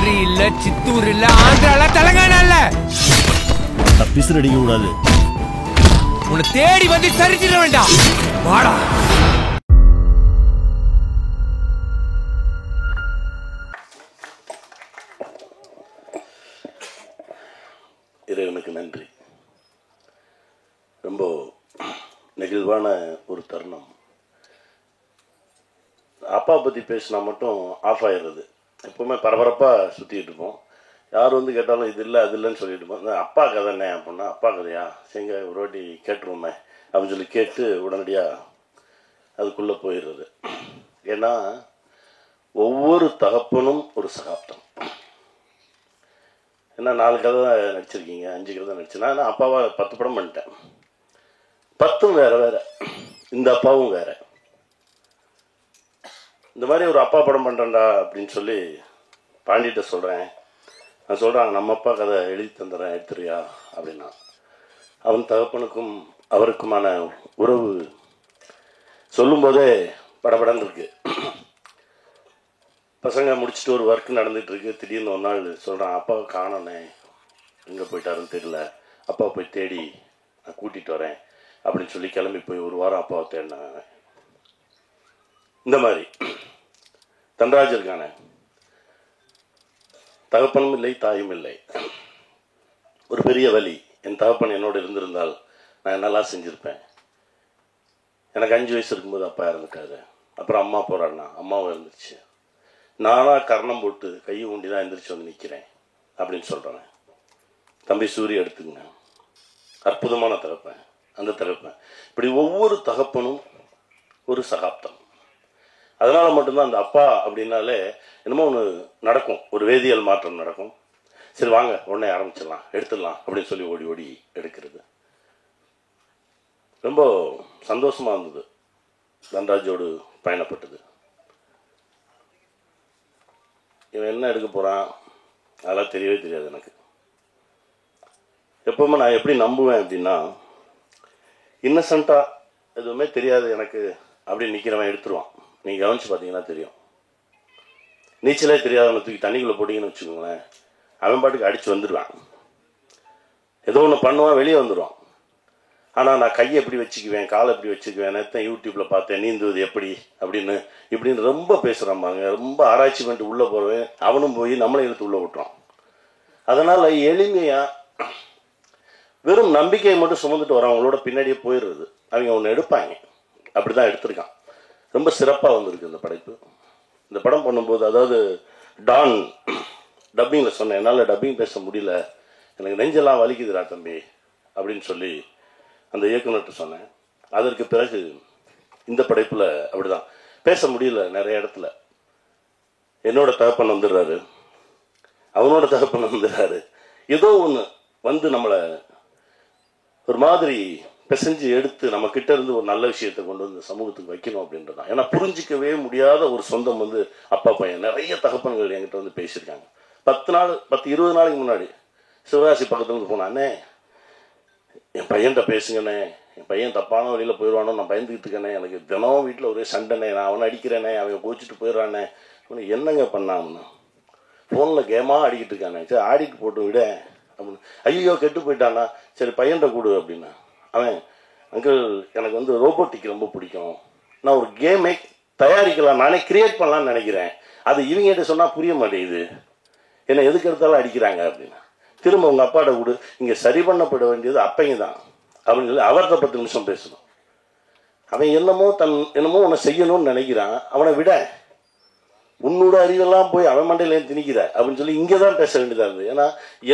மதுரை இல்ல, சித்தூர் இல்ல, ஆந்திரால, தெலங்கானா இல்ல. தப்பிசு அடிக்க கூடாது. உன்னை தேடி வந்து சரிச்சிட வேண்டாம். வாடா. இறைவனுக்கு நன்றி. ரொம்ப நெகிழ்வான ஒரு தருணம். அப்பா பற்றி பேசினா மட்டும் ஆஃப் ஆயிடுறது. எப்போவுமே பரபரப்பாக சுற்றிக்கிட்டு இருப்போம். யார் வந்து கேட்டாலும் இது இல்லை அது இல்லைன்னு சொல்லிட்டு இருப்போம். அப்பா கதை என்ன அப்படின்னா, அப்பா கதையா சரிங்க ஒரு வாட்டி கேட்டுருவோமே அப்படின்னு சொல்லி கேட்டு உடனடியாக அதுக்குள்ளே போயிடுறது. ஏன்னா ஒவ்வொரு தகப்பனும் ஒரு சகாப்தம். ஏன்னா 4 கதை தான் நடிச்சிருக்கீங்க, 5 கதை தான் நடிச்சேன். நான் அப்பாவா 10 படம் பண்ணிட்டேன். 10ம் வேற வேற, இந்த அப்பாவும் வேற. இந்த மாதிரி ஒரு அப்பா படம் பண்ணுறேன்டா அப்படின்னு சொல்லி பாண்டிகிட்ட சொல்கிறேன். நான் சொல்கிறாங்க நம்ம அப்பா கதை எழுதி தந்துடுறேன் எடுத்துறியா அப்படின்னா, அவன் தகப்பனுக்கும் அவருக்குமான உறவு சொல்லும்போதே படபடன்னு இருக்கு. பசங்க முடிச்சுட்டு ஒரு ஒர்க் நடந்துகிட்ருக்கு. திடீர்னு ஒரு நாள் சொல்கிறான், அப்பாவை காணோனே, எங்கே போயிட்டாருன்னு தெரியல, அப்பா போய் தேடி நான் கூட்டிகிட்டு வரேன் அப்படின்னு சொல்லி கிளம்பி போய் ஒரு வாரம் அப்பாவை தேடினாங்க. இந்த மாதிரி தன்ராஜ் இருக்கானே, தகப்பனும் இல்லை தாயும் இல்லை. ஒரு பெரிய வலி. என் தகப்பன் என்னோடு இருந்திருந்தால் நான் என்னெல்லாம் செஞ்சுருப்பேன். எனக்கு 5 வயசு இருக்கும்போது அப்பா இறந்துட்டாரு. அப்புறம் அம்மா போராடினா, அம்மாவும் இருந்துச்சு. நானாக கர்ணம் போட்டு கையை ஊண்டி தான் எந்திரிச்சு வந்து நிற்கிறேன் அப்படின்னு சொல்கிறேன். தம்பி சூரிய எடுத்துங்க, அற்புதமான தகப்பன். அந்த தகப்பன் இப்படி ஒவ்வொரு தகப்பனும் ஒரு சகாப்தம். அதனால் மட்டும்தான் அந்த அப்பா அப்படின்னாலே என்னமோ ஒன்று நடக்கும், ஒரு வேதியியல் மாற்றம் நடக்கும். சரி வாங்க உடனே ஆரம்பிச்சிடலாம், எடுத்துடலாம் அப்படின்னு சொல்லி ஓடி ஓடி எடுக்கிறது. ரொம்ப சந்தோஷமாக இருந்தது தன்ராஜோடு பயணப்பட்டது. இவன் என்ன எடுக்க போகிறான் அதெல்லாம் தெரியவே தெரியாது எனக்கு. எப்பவுமே நான் எப்படி நம்புவேன் அப்படின்னா, இன்னசென்ட்டாக எதுவுமே தெரியாது எனக்கு அப்படின்னு நிற்கிறவன் எடுத்துருவான். நீங்கள் கவனித்து பார்த்தீங்கன்னா தெரியும். நீச்சலே தெரியாதவனை தூக்கி தண்ணிக்குள்ளே போட்டிங்கன்னு வச்சுக்கோங்களேன், அவன் பாட்டுக்கு அடித்து வந்துடுவான். ஏதோ ஒன்று பண்ணுவான், வெளியே வந்துடுவான். ஆனால் நான் கையை எப்படி வச்சுக்குவேன், காலை எப்படி வச்சுக்குவேன், நேற்று யூடியூப்பில் பார்த்தேன் நீந்துவது எப்படி இப்படின்னு ரொம்ப பேசுகிறாம்பாங்க. ரொம்ப ஆராய்ச்சி பண்ணிட்டு உள்ளே போகிறவன் அவனும் போய் நம்மளை இழுத்து உள்ளே விட்டுறான். அதனால் எளிமையாக வெறும் நம்பிக்கையை மட்டும் சுமந்துட்டு வரவங்களோட பின்னாடியே போயிடுறது. அவங்க ஒன்று எடுப்பாங்க. அப்படி தான் எடுத்திருக்கான். ரொம்ப சிறப்பாக வந்திருக்கு இந்த படைப்பு. இந்த படம் பண்ணும்போது, அதாவது டான் டப்பிங்கில் சொன்னேன், என்னால் டப்பிங் பேச முடியல, எனக்கு நெஞ்செல்லாம் வலிக்குதுடா தம்பி அப்படின்னு சொல்லி அந்த இயக்குனர்கிட்ட சொன்னேன். அதற்கு பிறகு இந்த படைப்பில் அப்படிதான் பேச முடியல. நிறைய இடத்துல என்னோட தகப்பன் வந்துடுறாரு, அவனோட தகப்பன் வந்துடுறாரு. ஏதோ ஒன்று வந்து நம்மளை ஒரு மாதிரி பிசைஞ்சு எடுத்து நம்ம கிட்ட இருந்து ஒரு நல்ல விஷயத்தை கொண்டு வந்து சமூகத்துக்கு வைக்கணும் அப்படின்றதான். ஏன்னா புரிஞ்சிக்கவே முடியாத ஒரு சொந்தம் வந்து அப்பா பையன். நிறைய தகப்பன்கள் என்கிட்ட வந்து பேசியிருக்காங்க. 10-20 நாளைக்கு முன்னாடி சிவகாசி பக்கத்துல இருந்து போனானே, என் பையன்கிட்ட பேசுங்கண்ணே, என் பையன் தப்பான வழியில் போயிடுவானோ நான் பயந்துக்கிட்டு இருக்கேனே, எனக்கு தினம் வீட்டில் ஒரே சண்டைனே, நான் அவனை அடிக்கிறேனே, அவன் கோச்சிட்டு போயிடுறானே. அவனு என்னங்க பண்ணான்னு ஃபோனில் கேமாக ஆடிக்கிட்டு இருக்கானே, சரி ஆடிட்டு போட்டு விட அப்படின்னு. ஐயோ கெட்டு போயிட்டானா, சரி பையன்கிட்ட கூடு அப்படின்னா. அவன் அங்கிள் எனக்கு வந்து ரோபோட்டிக் ரொம்ப பிடிக்கும், நான் ஒரு கேமை தயாரிக்கலாம், நானே கிரியேட் பண்ணலான்னு நினைக்கிறேன், அது இவங்ககிட்ட சொன்னால் புரிய மாட்டேங்குது, என்னை எதுக்கு எடுத்தாலும் அடிக்கிறாங்க அப்படின்னா. திரும்ப உங்கள் அப்பாட்ட கூடு, இங்கே சரி பண்ணப்பட வேண்டியது அப்பைங்க தான் அப்படின்னு சொல்லி அவர்கிட்ட 10 நிமிஷம் பேசணும். அவன் என்னமோ உன்னை செய்யணும்னு நினைக்கிறான், அவனை விட உன்னோட அறிவெல்லாம் போய் அவன் மண்டையிலேயும் திணிக்கிற அப்படின்னு சொல்லி இங்கே தான் பேச வேண்டியதாக இருந்தது. ஏன்னா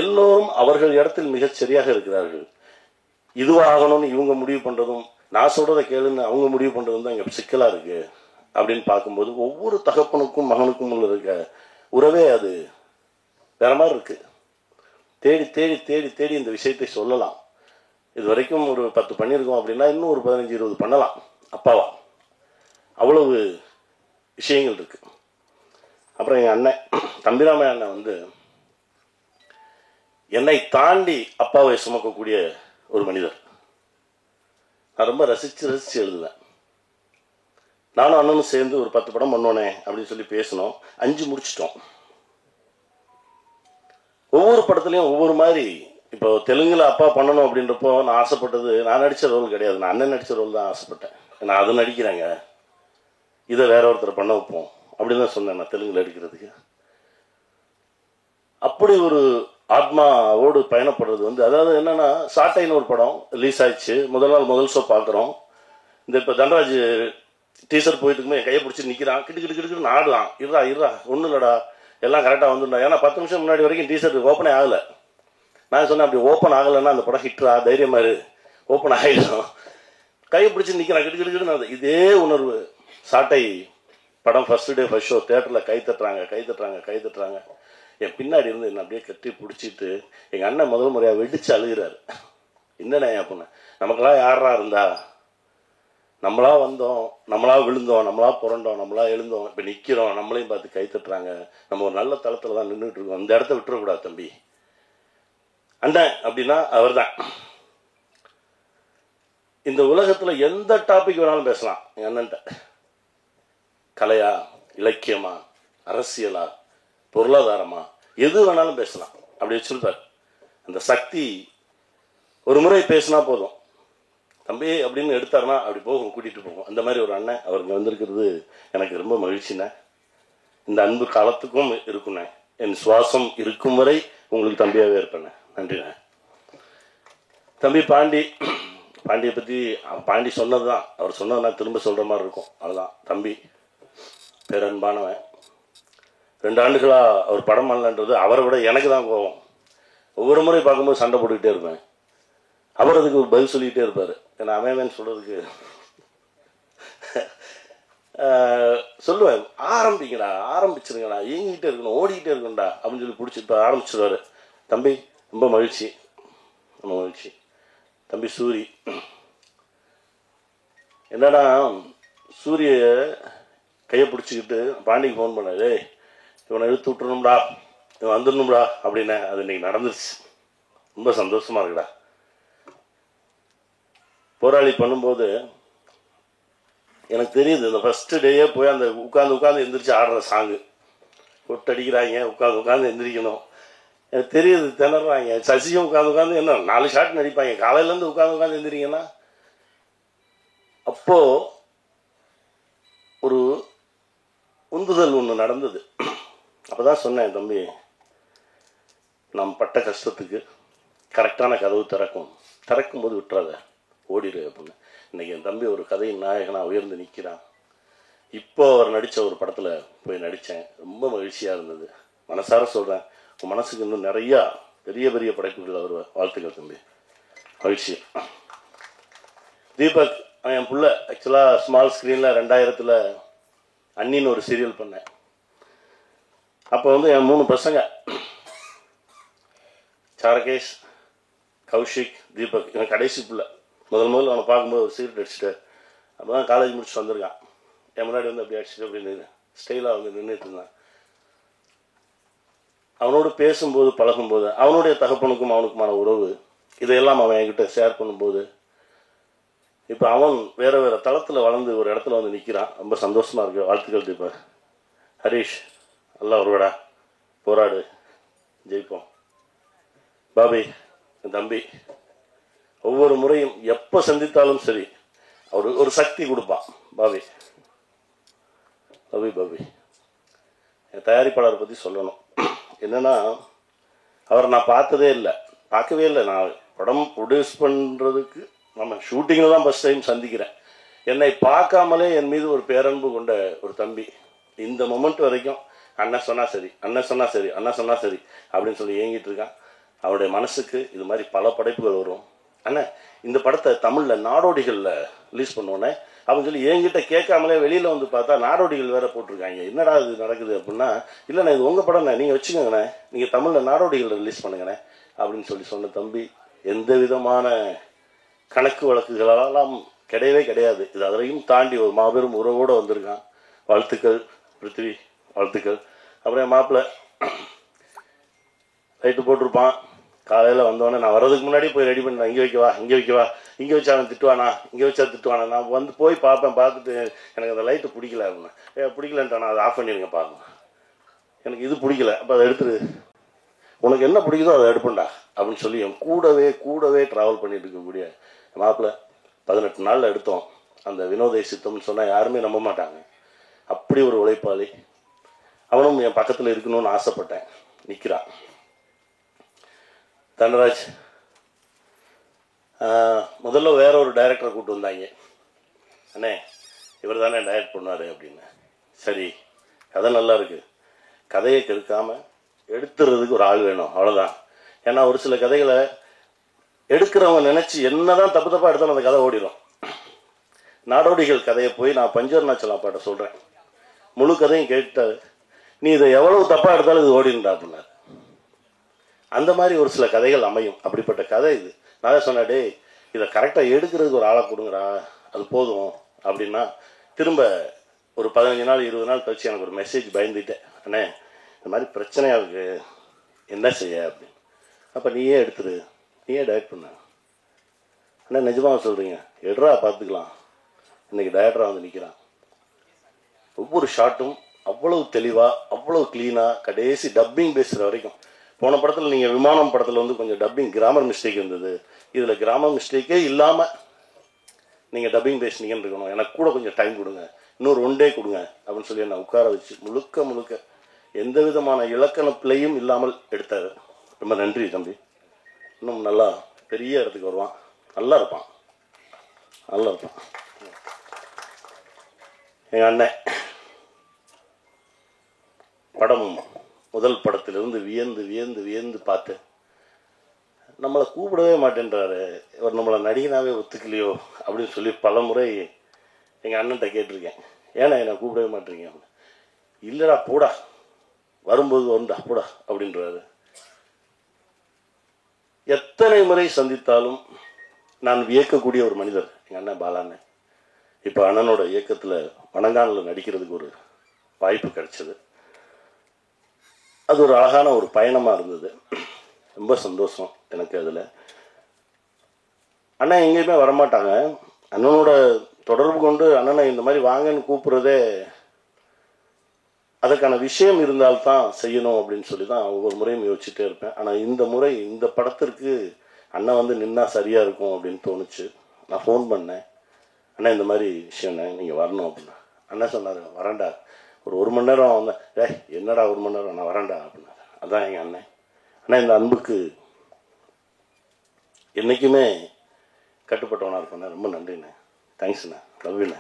எல்லோரும் அவர்கள் இடத்தில் மிகச் சரியாக இருக்கிறார்கள். இதுவாகணும்னு இவங்க முடிவு பண்ணுறதும், நான் சொல்கிறத கேளுன்னு அவங்க முடிவு பண்ணுறதும் தான் இங்கே சிக்கலாக இருக்குது. அப்படின்னு பார்க்கும்போது ஒவ்வொரு தகப்பனுக்கும் மகனுக்கும் உள்ள இருக்க உறவே அது வேற மாதிரி இருக்குது. தேடி தேடி தேடி தேடி இந்த விஷயத்தை சொல்லலாம். இது வரைக்கும் ஒரு 10 பண்ணியிருக்கோம் அப்படின்னா இன்னும் ஒரு 15-20 பண்ணலாம் அப்பாவா. அவ்வளவு விஷயங்கள் இருக்கு. அப்புறம் எங்கள் அண்ணன் தம்பிராம அண்ணன் வந்து என்னை தாண்டி அப்பாவை சுமக்கக்கூடிய ஒரு மனிதர். நான் ரொம்ப ரசித்து எழுதுவேன். நானும் அண்ணனும் சேர்ந்து ஒரு 10 படம் பண்ணோனே அப்படின்னு சொல்லி பேசணும். 5 முடிச்சிட்டோம். ஒவ்வொரு படத்துலையும் ஒவ்வொரு மாதிரி. இப்போ தெலுங்குல அப்பா பண்ணணும் அப்படின்றப்போ நான் ஆசைப்பட்டது நான் நடித்த ரோல் கிடையாது, நான் அண்ணன் நடித்த ரோல் தான் ஆசைப்பட்டேன். நான் அது நடிக்கிறேங்க, இதை வேற ஒருத்தர் பண்ண வைப்போம் அப்படின்னு தான் சொன்னேன் நான் தெலுங்குல எடுக்கிறதுக்கு. அப்படி ஒரு ஆத்மாவோடு பயணப்படுறது வந்து, அதாவது என்னன்னா, சாட்டைன்னு ஒரு படம் ரிலீஸ் ஆயிடுச்சு. முதல் ஷோ பார்க்குறோம். இந்த இப்போ தனராஜ் டீசர் போயிட்டு இருக்கும்போது என் கையை பிடிச்சி நிற்கிறான், கிட்டு ஆடலாம். இருடா ஒன்றும் இல்லடா, எல்லாம் கரெக்டாக வந்துடா. ஏன்னா 10 நிமிஷம் முன்னாடி வரைக்கும் டீசர் ஓப்பனே ஆகலை. நான் சொன்னேன், அப்படி ஓப்பன் ஆகலைன்னா அந்த படம் ஹிட்ரா, தைரியமா இரு, ஓப்பன் ஆகிடும். கையை பிடிச்சி நிற்கிறான், கிட்டு இதே உணர்வு. சாட்டை படம் ஃபர்ஸ்ட் டே ஃபர்ஸ்ட் ஷோ தேட்டரில் கை தட்டுறாங்க. என் பின்னாடி இருந்து என்ன அப்படியே கட்டி பிடிச்சிட்டு எங்கள் அண்ணன் முதல் முறையாக வெடிச்சு அழுகிறாரு. என்னண்ணே அப்படின்னு, நமக்கெல்லாம் யாரா இருந்தா, நம்மளா வந்தோம், நம்மளா விழுந்தோம், நம்மளா புரண்டோம், நம்மளா எழுந்தோம், இப்போ நிற்கிறோம், நம்மளையும் பார்த்து கை தட்டுறாங்க. நம்ம ஒரு நல்ல தளத்தில் தான் நின்றுட்டு இருக்கோம், இந்த இடத்த விட்டுறக்கூடாது தம்பி. அண்ணன் அப்படின்னா அவர் தான். இந்த உலகத்தில் எந்த டாபிக் வேணாலும் பேசலாம் என் அண்ணன்ட்ட. கலையா, இலக்கியமா, அரசியலா, பொருளாதாரமா, எது வேணாலும் பேசலாம். அப்படி வச்சிருப்பார். அந்த சக்தி ஒரு முறை பேசினா போதும், தம்பி அப்படின்னு எடுத்தாருன்னா அப்படி போகும், கூட்டிட்டு போகும். அந்த மாதிரி ஒரு அண்ணன் அவருக்கு வந்திருக்கிறது எனக்கு ரொம்ப மகிழ்ச்சிண்ணே. இந்த அன்பு காலத்துக்கும் இருக்குண்ணே. என் சுவாசம் இருக்கும் வரை உங்களுக்கு தம்பியாகவே இருப்பேண்ணே. நன்றிண்ணே. தம்பி பாண்டியை பற்றி பாண்டி சொன்னது தான், அவர் சொன்னது நான் திரும்ப சொல்கிற மாதிரி இருக்கும். அதுதான் தம்பி பேரன்பானவன். 2 ஆண்டுகளாக அவர் படம் பண்ணலன்றது அவரை விட எனக்கு தான் கோவம். ஒவ்வொரு முறை பார்க்கும்போது சண்டை போட்டுக்கிட்டே இருப்பேன். அவர் அதுக்கு பதில் சொல்லிக்கிட்டே இருப்பார். ஏன்னா அவன் சொல்கிறதுக்கு சொல்லுவேன், ஆரம்பிச்சிருங்கடா, இயங்கிக்கிட்டே இருக்கணும், ஓடிக்கிட்டே இருக்கணும்டா அப்படின்னு சொல்லி பிடிச்சிட்டு ஆரம்பிச்சிருவாரு. தம்பி ரொம்ப மகிழ்ச்சி. தம்பி சூரி என்னன்னா, சூரிய கையை பிடிச்சிக்கிட்டு பாண்டிக்கு ஃபோன் பண்ணாரு, இவனை இழுத்து விட்டுறணும்டா, இவன் வந்துடணும்டா அப்படின்னு. அது இன்னைக்கு நடந்துருச்சு. ரொம்ப சந்தோஷமா இருக்குடா. போராளி பண்ணும்போது எனக்கு தெரியுது, இந்த ஃபர்ஸ்ட் டேயே போய் அந்த உட்காந்து எந்திரிச்சு ஆடுற சாங்கு, கொட்டடிக்கிறாங்க, உட்காந்து எந்திரிக்கணும். எனக்கு தெரியுது, திணறாங்க. சசியும் உட்காந்து என்ன 4 ஷாட் நடிப்பாங்க, காலையிலேருந்து உட்காந்து எந்திரிங்கன்னா. அப்போ ஒரு உந்துதல் ஒன்று நடந்தது. அப்போதான் சொன்னேன், தம்பி நாம் பட்ட கஷ்டத்துக்கு கரெக்டான கதவு திறக்கும்போது விட்டுறாத, ஓடிடு அப்படின்னு. இன்னைக்கு என் தம்பி ஒரு கதையின் நாயகனாக உயர்ந்து நிற்கிறான். இப்போ அவர் நடித்த ஒரு படத்தில் போய் நடித்தேன். ரொம்ப மகிழ்ச்சியாக இருந்தது. மனசார சொல்கிறேன், உன் மனசுக்கு இன்னும் நிறையா பெரிய பெரிய படைப்புகள் அவர். வாழ்த்துக்கள் தம்பி, மகிழ்ச்சி. தீபக் என் புள்ள. ஆக்சுவலாக ஸ்மால் ஸ்க்ரீனில் 2000 அண்ணின்னு ஒரு சீரியல் பண்ணேன். அப்போ வந்து என் 3 பசங்க, சாரகேஷ், கௌஷிக், தீபக், இவன் கடைசி பிள்ளை. முதல்ல அவனை பார்க்கும்போது ஒரு சீரியட் அடிச்சுட்டு, அப்போ தான் காலேஜ் முடிச்சுட்டு வந்திருக்கான். என் முன்னாடி வந்து அப்படி அடிச்சுட்டு அப்படின்னு ஸ்டைலாக வந்து நின்றுட்டு இருந்தான். அவனோடு பேசும்போது பழகும்போது அவனுடைய தகப்பனுக்கும் அவனுக்குமான உறவு, இதையெல்லாம் அவன் என்கிட்ட ஷேர் பண்ணும்போது, இப்போ அவன் வேற தளத்தில் வளர்ந்து ஒரு இடத்துல வந்து நிற்கிறான். ரொம்ப சந்தோஷமா இருக்கு. வாழ்த்துக்கள் தீபக். ஹரீஷ், எல்லாம் ஒருவடா, போராடு, ஜெயிப்போம். பாபி என் தம்பி, ஒவ்வொரு முறையும் எப்போ சந்தித்தாலும் சரி அவர் ஒரு சக்தி கொடுப்பான். பாபி என் தயாரிப்பாளரை பற்றி சொல்லணும். என்னன்னா, அவரை நான் பார்க்கவே இல்லை. நான் படம் ப்ரொடியூஸ் பண்ணுறதுக்கு நம்ம ஷூட்டிங்கில் தான் ஃபர்ஸ்ட் டைம் சந்திக்கிறேன். என்னை பார்க்காமலே என் மீது ஒரு பேரன்பு கொண்ட ஒரு தம்பி. இந்த மொமெண்ட் வரைக்கும் அண்ணன் சொன்னா சரி அப்படின்னு சொல்லி ஏங்கிட்டு இருக்கான். அவருடைய மனசுக்கு இது மாதிரி பல படைப்புகள் வரும். அண்ணன் இந்த படத்தை தமிழில் நாடோடிகளில் ரிலீஸ் பண்ணுவோன்னே அப்படின்னு சொல்லி என்கிட்ட கேட்காமலே வெளியில் வந்து பார்த்தா நாடோடிகள் வேற போட்டிருக்காங்க. என்னடா இது நடக்குது அப்படின்னா, இல்லைண்ணே இது உங்கள் படம்ண்ணே, நீங்கள் வச்சுக்கோங்கண்ணே, நீங்கள் தமிழில் நாடோடிகளில் ரிலீஸ் பண்ணுங்கண்ணே அப்படின்னு சொன்ன தம்பி. எந்த விதமான கணக்கு வழக்குகளெல்லாம் கிடையாது. இது அதையும் தாண்டி ஒரு மாபெரும் உறவோடு வந்திருக்கான். வாழ்த்துக்கள் பிருத்திவி, வாழ்த்துக்கள். அப்புறம் என் மாப்பிள்ளை லைட்டு போட்டிருப்பான். காலையில் வந்தோடனே நான் வர்றதுக்கு முன்னாடி போய் ரெடி பண்ணேன். இங்கே வைக்கவா, இங்கே வச்சா அவன் திட்டுவானா, இங்கே வச்சா திட்டுவானா. நான் வந்து போய் பார்த்துட்டு எனக்கு அந்த லைட்டு பிடிக்கல அப்படின்னா, பிடிக்கலன்ட்டானா அதை ஆஃப் பண்ணிடுங்க பாருங்க, எனக்கு இது பிடிக்கல, அப்போ அதை எடுத்துரு, உனக்கு என்ன பிடிக்குதோ அதை எடுப்பண்டா அப்படின்னு சொல்லி என் கூடவே ட்ராவல் பண்ணிட்டு இருக்கக்கூடிய மாப்பிள்ளை 18 நாளில் எடுத்தோம். அந்த வினோதை சித்தம்னு சொன்னால் யாருமே நம்ப மாட்டாங்க. அப்படி ஒரு உழைப்பாளி. அவனும் என் பக்கத்தில் இருக்கணும்னு ஆசைப்பட்டேன். நிற்கிறான். தண்டராஜ் முதல்ல வேற ஒரு டைரக்டரை கூப்பிட்டு வந்தாங்க. அண்ணே இவர் தானே டைரக்ட் பண்ணாரு அப்படின்னு. சரி, கதை நல்லா இருக்கு, கதையை கெடுக்காம எடுத்துறதுக்கு ஒரு ஆள் வேணும், அவ்வளோதான். ஏன்னா ஒரு சில கதைகளை எடுக்கிறவங்க நினைச்சு என்னதான் தப்பு தப்பா எடுத்தாலும் அந்த கதை ஓடிடும். நாடோடிகள் கதையை போய் நான் பஞ்சவர்ணாச்சலம் அப்பாட்ட சொல்றேன், முழு கதையும் கேட்டாரு, நீ இதை எவ்வளவு தப்பா எடுத்தாலும் இது ஓடிடுண்டா அப்படின்னாரு. அந்த மாதிரி ஒரு சில கதைகள் அமையும். அப்படிப்பட்ட கதை இது. நான் தான் சொன்னேன், டே இதை கரெக்டாக எடுக்கிறதுக்கு ஒரு ஆளை கொடுங்கடா, அது போதும் அப்படின்னா, திரும்ப ஒரு 15 நாள் 20 நாள் கழிச்சு எனக்கு ஒரு மெசேஜ் பயந்துட்டேன், அண்ணே இந்த மாதிரி பிரச்சனையாக இருக்கு, என்ன செய்ய அப்படின்னு. அப்போ நீயே எடுத்துரு, நீயே டைரக்ட் பண்ண. அண்ணா நிஜமாக சொல்கிறீங்க, எடுறா பார்த்துக்கலாம். இன்னைக்கு டைரக்டராக வந்து நிற்கிறான். ஒவ்வொரு ஷாட்டும் அவ்வளவு தெளிவாக, அவ்வளவு கிளீனாக, கடைசி டப்பிங் பேசுகிற வரைக்கும். போன படத்தில் நீங்கள் விமானம் படத்தில் வந்து கொஞ்சம் டப்பிங் கிராமர் மிஸ்டேக் இருந்தது. இதில் கிராமர் மிஸ்டேக்கே இல்லாமல் நீங்கள் டப்பிங் பேசுனீங்கன்னு இருக்கணும். எனக்கு கூட கொஞ்சம் டைம் கொடுங்க, இன்னொரு 1 டே கொடுங்க அப்படின்னு சொல்லி என்னை உட்கார வச்சு முழுக்க எந்த விதமான இலக்கண பிழையும் இல்லாமல் எடுத்தார். ரொம்ப நன்றி தம்பி. இன்னும் நல்லா பெரிய இடத்துக்கு வருவான், நல்லா இருப்பான். எங்கள் அண்ணன் படம் முதல் படத்திலிருந்து வியந்து பார்த்தேன். நம்மளை கூப்பிடவே மாட்டேன்றாரு, இவர் நம்மளை நடிகனாவே ஒத்துக்கலையோ அப்படின்னு சொல்லி பல முறை எங்கள் அண்ணன்ட்ட கேட்டிருக்கேன். ஏன்னா என்னை கூப்பிடவே மாட்டேறீங்க. இல்லைடா போடா, வரும்போது வந்தா போடா அப்படின்றாரு. எத்தனை முறை சந்தித்தாலும் நான் வியக்கக்கூடிய ஒரு மனிதர் எங்கள் அண்ணன் பாலாண்ணன். இப்போ அண்ணனோட இயக்கத்தில் வணங்கானில் நடிக்கிறதுக்கு ஒரு வாய்ப்பு கிடைச்சது. அது ஒரு அழகான ஒரு பயணமாக இருந்தது. ரொம்ப சந்தோஷம் எனக்கு அதில். அண்ணன் எங்கேயுமே வரமாட்டாங்க. அண்ணனோட தொடர்பு கொண்டு அண்ணனை இந்த மாதிரி வாங்கன்னு கூப்பிட்றதே அதற்கான விஷயம் இருந்தால்தான் செய்யணும் அப்படின்னு சொல்லி தான் ஒவ்வொரு முறையும் யோசிச்சுட்டே இருப்பேன். ஆனால் இந்த முறை இந்த படத்திற்கு அண்ணன் வந்து நின்னா சரியாக இருக்கும் அப்படின்னு தோணுச்சு. நான் ஃபோன் பண்ணேன், அண்ணா இந்த மாதிரி விஷயம்ண்ணே நீங்கள் வரணும் அப்படின்னா. அண்ணன் சொன்னார், வரேன்டா, ஒரு 1 மணி நேரம் வந்தேன். என்னடா 1 மணி நேரம், நான் வரேன்டா அப்படின்னாரு. அதான் எங்கள் அண்ணன். ஆனால் இந்த அன்புக்கு என்றைக்குமே கட்டுப்பட்டவனாக இருப்பேண்ணே. ரொம்ப நன்றிண்ணே, தேங்க்ஸ்ண்ணே, லவ்யூண்ணே.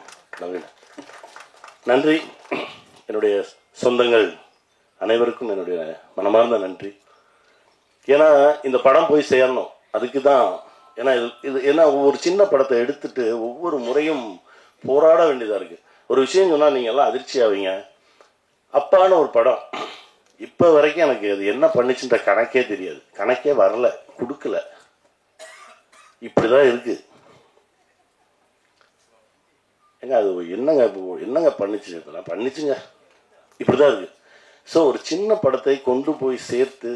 நன்றி. என்னுடைய சொந்தங்கள் அனைவருக்கும் என்னுடைய மனமார்ந்த நன்றி. ஏன்னா இந்த படம் போய் சேரணும், அதுக்கு தான். ஏன்னா ஒவ்வொரு சின்ன படத்தை எடுத்துட்டு ஒவ்வொரு முறையும் போராட வேண்டியதாக இருக்குது. ஒரு விஷயம் சொன்னால் நீங்கள் எல்லாம் அதிர்ச்சி ஆவீங்க. அப்பான ஒரு படம் இப்போ வரைக்கும் எனக்கு அது என்ன பண்ணுச்சுன்ற கணக்கே தெரியாது, கணக்கே வரல, கொடுக்கல. இப்படிதான் இருக்கு. ஏங்க அது என்னங்க பண்ணிச்சுங்க, இப்படிதான் இருக்கு. ஸோ ஒரு சின்ன படத்தை கொண்டு போய் சேர்த்து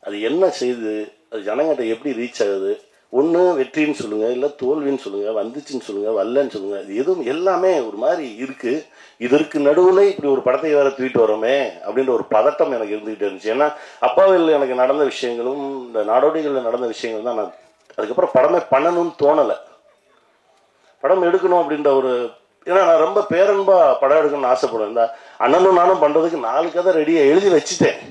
அது என்ன செய்து அது ஜனங்கிட்ட எப்படி ரீச் ஆகுது, ஒன்று வெற்றின்னு சொல்லுங்க, இல்லை தோல்வின்னு சொல்லுங்க, வந்துச்சுன்னு சொல்லுங்க, வரலன்னு சொல்லுங்க, இது எதுவும் எல்லாமே ஒரு மாதிரி இருக்கு. இதற்கு நடுவில் இப்படி ஒரு படத்தை வேற தூக்கிட்டு வரோமே அப்படின்ற ஒரு பதட்டம் எனக்கு இருந்துகிட்டே இருந்துச்சு. ஏன்னா அப்பாவில் எனக்கு நடந்த விஷயங்களும் இந்த நாடோடிகளில் நடந்த விஷயங்கள் தான் நான் அதுக்கப்புறம் படமே பண்ணணும்னு தோணலை. படம் எடுக்கணும் அப்படின்ற ஒரு, ஏன்னா நான் ரொம்ப பேரன்பா படம் எடுக்கணும்னு ஆசைப்படுவேன். இந்த அண்ணனும் நானும் பண்றதுக்கு 4 கதை ரெடியா எழுதி வச்சுட்டேன்.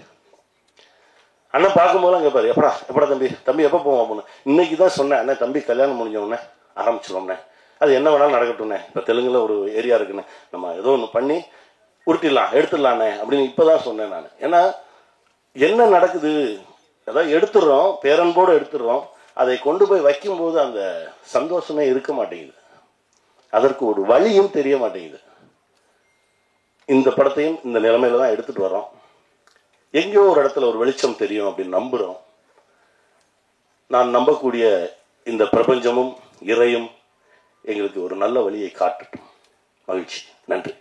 அண்ணன் பார்க்கும்போதெல்லாம் கேட்பாரு, எப்படா தம்பி எப்போ போவோம் அப்படின்னு. இன்னைக்கு தான் சொன்னேன், அண்ணன் தம்பி கல்யாணம் முடிஞ்சவொடனே ஆரம்பிச்சிடுவோம்ண்ணே, அது என்ன வேணாலும் நடக்கட்டும்ண்ணே, இப்போ தெலுங்குல ஒரு ஏரியா இருக்குண்ணே, நம்ம ஏதோ ஒன்று பண்ணி உருட்டிடலாம் எடுத்துடலாண்ணே அப்படின்னு இப்போதான் சொன்னேன் நான். ஏன்னா என்ன நடக்குது, அதாவது எடுத்துடுறோம், பேரன்போடு எடுத்துடுறோம், அதை கொண்டு போய் வைக்கும்போது அந்த சந்தோஷமே இருக்க மாட்டேங்குது, அதற்கு ஒரு வழியும் தெரிய மாட்டேங்குது. இந்த படத்தையும் இந்த நிலைமையில தான் எடுத்துட்டு வரோம். எங்கேயோ ஒரு இடத்துல ஒரு வெளிச்சம் தெரியும் அப்படின்னு நம்புறோம். நான் நம்பக்கூடிய இந்த பிரபஞ்சமும் இறையும் எங்களுக்கு ஒரு நல்ல வழியை காட்டட்டும். மகிழ்ச்சி. நன்றி.